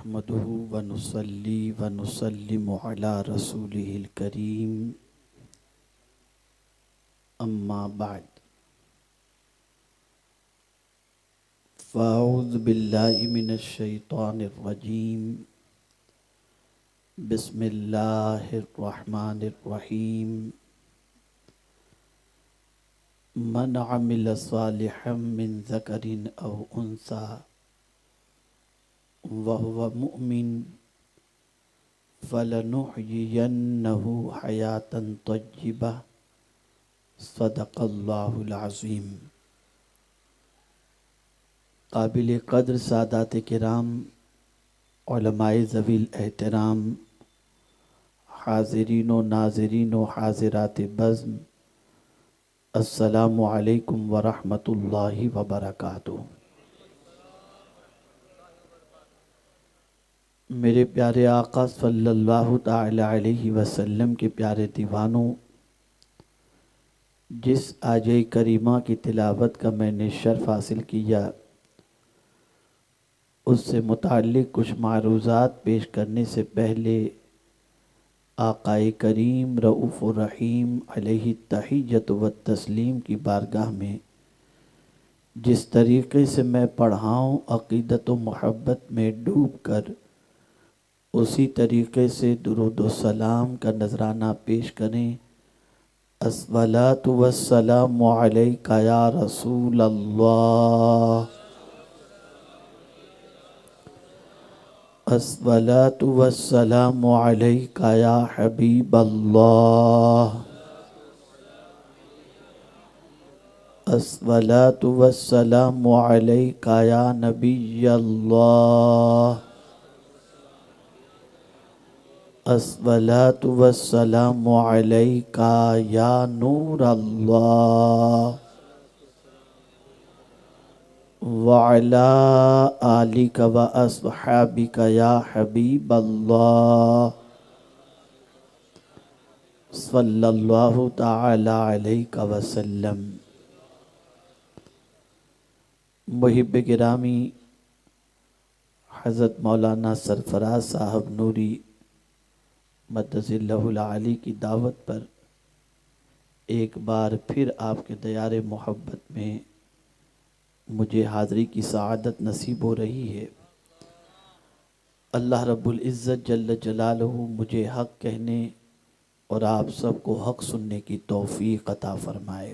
نحمده ونصلي ونسلم على رسوله الكريم أما بعد فأعوذ بالله من الشيطان الرجيم بسم الله الرحمن الرحيم من عمل صالحا من ذكر أو أنثى وهو مؤمن فلنحيينه حياة طيبة صدق اللہ العظیم۔ قابل قدر سادات کرام، علماء ذوی الاحترام، حاضرین و ناظرین و حاضرات بزم، السلام علیکم ورحمۃ اللہ وبرکاتہ۔ میرے پیارے آقا صلی اللہ تعالی علیہ وسلم کے پیارے دیوانوں، جس آیہ کریمہ کی تلاوت کا میں نے شرف حاصل کیا، اس سے متعلق کچھ معروضات پیش کرنے سے پہلے آقا کریم رؤوف الرحیم علیہ التحیۃ والتسلیم کی بارگاہ میں جس طریقے سے میں پڑھاؤں عقیدت و محبت میں ڈوب کر اسی طریقے سے درود و سلام کا نذرانہ پیش کریں۔ الصلاۃ والسلام علیک یا رسول اللہ، الصلاۃ والسلام علیک یا حبیب اللہ، الصلاۃ والسلام علیک یا نبی اللہ، الصلاۃ والسلام علیک یا نور اللہ، وعلی آلک و اصحابک یا حبیب اللہ، صلی اللہ تعالی علیہ وسلم۔ محب گرامی حضرت مولانا سرفراز صاحب نوری مدث اللہ العالی کی دعوت پر ایک بار پھر آپ کے دیار محبت میں مجھے حاضری کی سعادت نصیب ہو رہی ہے۔ اللہ رب العزت جل جلالہ مجھے حق کہنے اور آپ سب کو حق سننے کی توفیق عطا فرمائے۔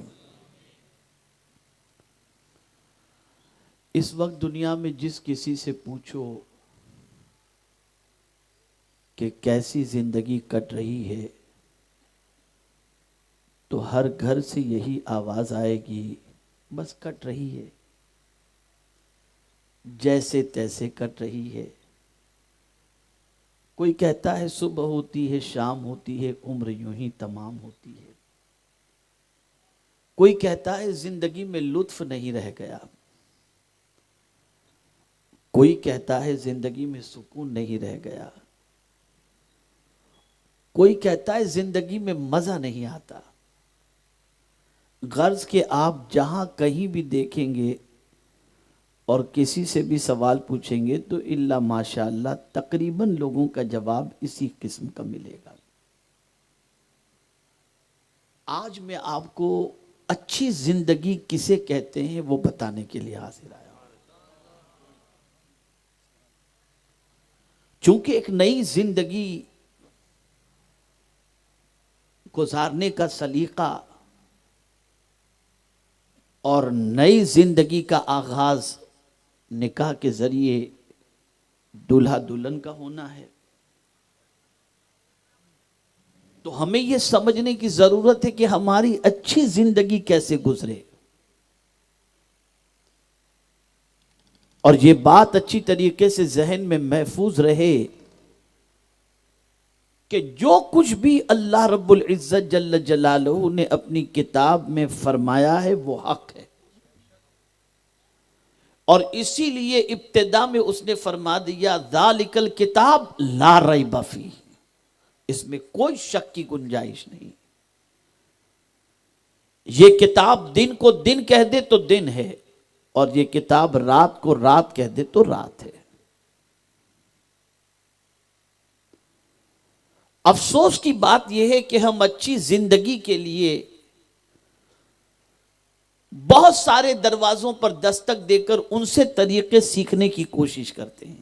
اس وقت دنیا میں جس کسی سے پوچھو کہ کیسی زندگی کٹ رہی ہے تو ہر گھر سے یہی آواز آئے گی، بس کٹ رہی ہے، جیسے تیسے کٹ رہی ہے۔ کوئی کہتا ہے صبح ہوتی ہے شام ہوتی ہے عمر یوں ہی تمام ہوتی ہے، کوئی کہتا ہے زندگی میں لطف نہیں رہ گیا، کوئی کہتا ہے زندگی میں سکون نہیں رہ گیا، کوئی کہتا ہے زندگی میں مزہ نہیں آتا۔ غرض کہ آپ جہاں کہیں بھی دیکھیں گے اور کسی سے بھی سوال پوچھیں گے تو الا ماشاءاللہ تقریباً لوگوں کا جواب اسی قسم کا ملے گا۔ آج میں آپ کو اچھی زندگی کسے کہتے ہیں وہ بتانے کے لیے حاضر آیا ہوں۔ چونکہ ایک نئی زندگی گزارنے کا سلیقہ اور نئی زندگی کا آغاز نکاح کے ذریعے دلہا دلہن کا ہونا ہے، تو ہمیں یہ سمجھنے کی ضرورت ہے کہ ہماری اچھی زندگی کیسے گزرے، اور یہ بات اچھی طریقے سے ذہن میں محفوظ رہے کہ جو کچھ بھی اللہ رب العزت جل جلالہ نے اپنی کتاب میں فرمایا ہے وہ حق ہے، اور اسی لیے ابتدا میں اس نے فرما دیا ذالک الکتاب لا ریب فیہ، اس میں کوئی شک کی گنجائش نہیں۔ یہ کتاب دن کو دن کہہ دے تو دن ہے، اور یہ کتاب رات کو رات کہہ دے تو رات ہے۔ افسوس کی بات یہ ہے کہ ہم اچھی زندگی کے لیے بہت سارے دروازوں پر دستک دے کر ان سے طریقے سیکھنے کی کوشش کرتے ہیں.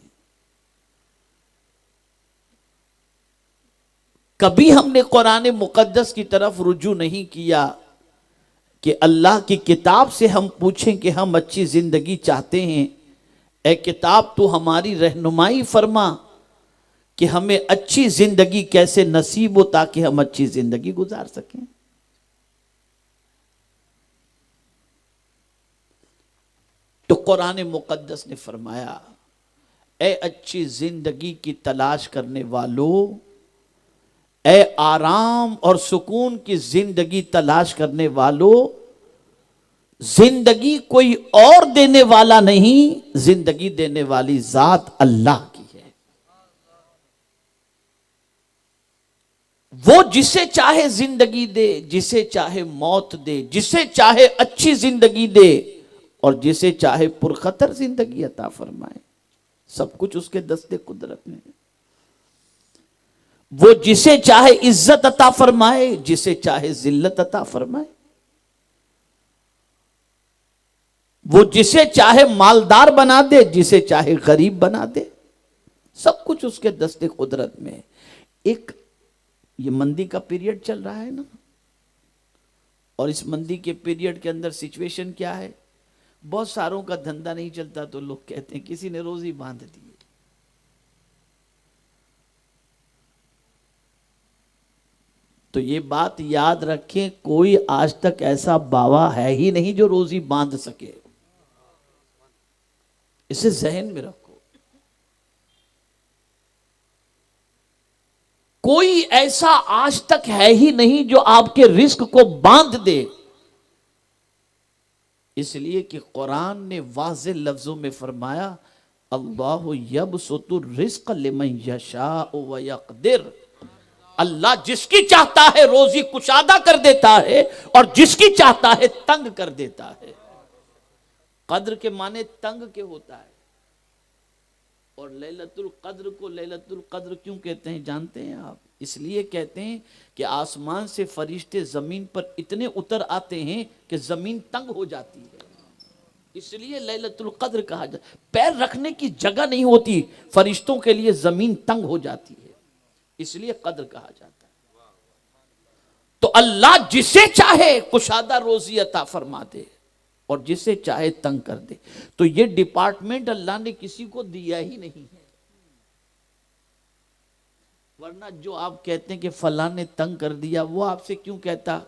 کبھی ہم نے قرآن مقدس کی طرف رجوع نہیں کیا کہ اللہ کی کتاب سے ہم پوچھیں کہ ہم اچھی زندگی چاہتے ہیں، اے کتاب تو ہماری رہنمائی فرما کہ ہمیں اچھی زندگی کیسے نصیب ہو تاکہ ہم اچھی زندگی گزار سکیں. تو قرآن مقدس نے فرمایا اے اچھی زندگی کی تلاش کرنے والو، اے آرام اور سکون کی زندگی تلاش کرنے والو، زندگی کوئی اور دینے والا نہیں، زندگی دینے والی ذات اللہ کی ہے. وہ جسے چاہے زندگی دے، جسے چاہے موت دے، جسے چاہے اچھی زندگی دے اور جسے چاہے پرخطر زندگی عطا فرمائے. سب کچھ اس کے دست قدرت میں ہے. وہ جسے چاہے عزت عطا فرمائے، جسے چاہے ذلت عطا فرمائے. وہ جسے چاہے مالدار بنا دے، جسے چاہے غریب بنا دے. سب کچھ اس کے دست قدرت میں ہے. ایک یہ مندی کا پیریڈ چل رہا ہے نا، اور اس مندی کے پیریڈ کے اندر سچویشن کیا ہے؟ بہت ساروں کا دھندا نہیں چلتا تو لوگ کہتے ہیں کسی نے روزی باندھ دی. تو یہ بات یاد رکھیں، کوئی آج تک ایسا باوا ہے ہی نہیں جو روزی باندھ سکے. اسے ذہن میں رکھو. کوئی ایسا آج تک ہے ہی نہیں جو آپ کے رزق کو باندھ دے. اس لیے کہ قرآن نے واضح لفظوں میں فرمایا اللہ یبسط الرزق لمن یشاء ویقدر. اللہ جس کی چاہتا ہے روزی کشادہ کر دیتا ہے اور جس کی چاہتا ہے تنگ کر دیتا ہے. قدر کے معنی تنگ کے ہوتا ہے. اور لیلۃ القدر کو لیلۃ القدر کیوں کہتے ہیں جانتے ہیں آپ؟ اس لیے کہتے ہیں کہ آسمان سے فرشتے زمین پر اتنے اتر آتے ہیں کہ زمین تنگ ہو جاتی ہے. اس لیے لیلۃ القدر کہا جاتا ہے. پیر رکھنے کی جگہ نہیں ہوتی فرشتوں کے لیے، زمین تنگ ہو جاتی ہے، اس لیے قدر کہا جاتا ہے. تو اللہ جسے چاہے کشادہ روزی عطا فرما دے اور جسے چاہے تنگ کر دے. تو یہ ڈپارٹمنٹ اللہ نے کسی کو دیا ہی نہیں ہے. ورنہ جو آپ کہتے ہیں کہ فلاں نے تنگ کر دیا، وہ آپ سے کیوں کہتا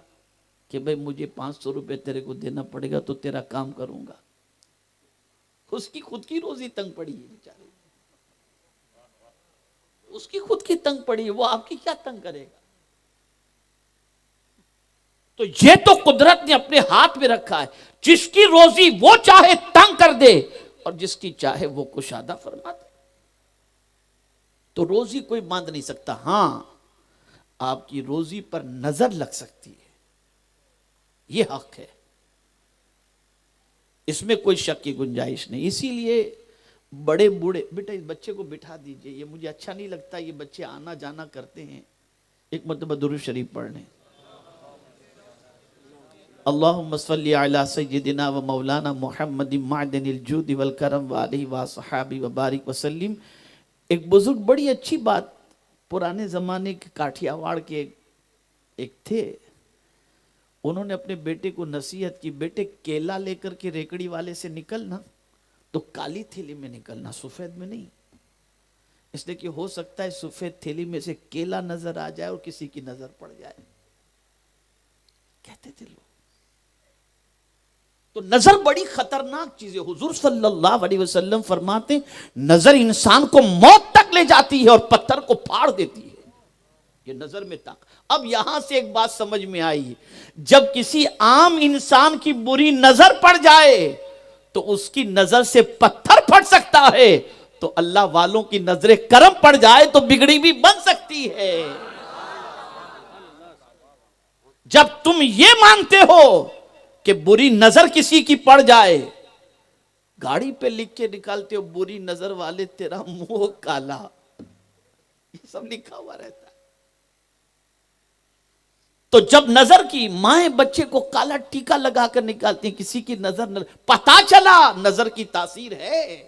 کہ بھئی مجھے 500 روپے تیرے کو دینا پڑے گا تو تیرا کام کروں گا؟ اس کی خود کی روزی تنگ پڑی ہے بیچارے، اس کی خود کی تنگ پڑی ہے، وہ آپ کی کیا تنگ کرے گا؟ تو یہ تو قدرت نے اپنے ہاتھ میں رکھا ہے. جس کی روزی وہ چاہے تنگ کر دے اور جس کی چاہے وہ کشادہ فرما دے. تو روزی کوئی باندھ نہیں سکتا. ہاں آپ کی روزی پر نظر لگ سکتی ہے، یہ حق ہے، اس میں کوئی شک کی گنجائش نہیں. اسی لیے بڑے بوڑھے بیٹا اس بچے کو بٹھا دیجئے، یہ مجھے اچھا نہیں لگتا یہ بچے آنا جانا کرتے ہیں. ایک مرتبہ درود شریف پڑھ لیں. اللہم صلی علی سیدنا و مولانا محمد معدن الجود والکرم وآلہ وصحابہ وبارک وسلم. ایک بزرگ بڑی اچھی بات، پرانے زمانے کے کاٹھیا واڑ کے ایک تھے، انہوں نے اپنے بیٹے کو نصیحت کی، بیٹے کیلا لے کر کے ریکڑی والے سے نکلنا تو کالی تھیلی میں نکلنا، سفید میں نہیں. اس لیے کہ ہو سکتا ہے سفید تھیلی میں سے کیلا نظر آ جائے اور کسی کی نظر پڑ جائے. کہتے تھے لوگ. تو نظر بڑی خطرناک چیز ہے. حضور صلی اللہ علیہ وسلم فرماتے ہیں نظر انسان کو موت تک لے جاتی ہے اور پتھر کو پھاڑ دیتی ہے. یہ نظر میں تک. اب یہاں سے ایک بات سمجھ میں آئی، جب کسی عام انسان کی بری نظر پڑ جائے تو اس کی نظر سے پتھر پھٹ سکتا ہے، تو اللہ والوں کی نظر کرم پڑ جائے تو بگڑی بھی بن سکتی ہے. جب تم یہ مانتے ہو کہ بری نظر کسی کی پڑ جائے، گاڑی پہ لکھ کے نکالتے ہو بری نظر والے تیرا منہ کالا، یہ سب لکھا ہوا رہتا ہے. تو جب نظر کی مائیں بچے کو کالا ٹیکا لگا کر نکالتی ہیں، کسی کی نظر پتا چلا نظر کی تاثیر ہے.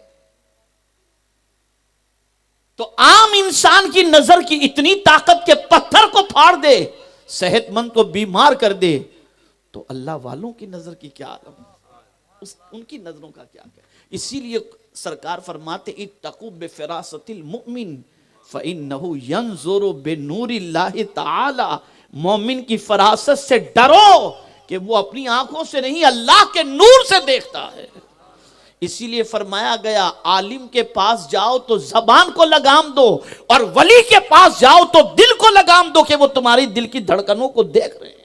تو عام انسان کی نظر کی اتنی طاقت کے پتھر کو پھاڑ دے، صحت مند کو بیمار کر دے، تو اللہ والوں کی نظر کی کیا عالم، ان کی نظروں کا کیا کیا. اسی لیے سرکار فرماتے اتقوا بفراست المؤمن فإنه ينظر بنور اللہ تعالی. مومن کی فراست سے ڈرو کہ وہ اپنی آنکھوں سے نہیں اللہ کے نور سے دیکھتا ہے. اسی لیے فرمایا گیا عالم کے پاس جاؤ تو زبان کو لگام دو، اور ولی کے پاس جاؤ تو دل کو لگام دو کہ وہ تمہاری دل کی دھڑکنوں کو دیکھ رہے ہیں.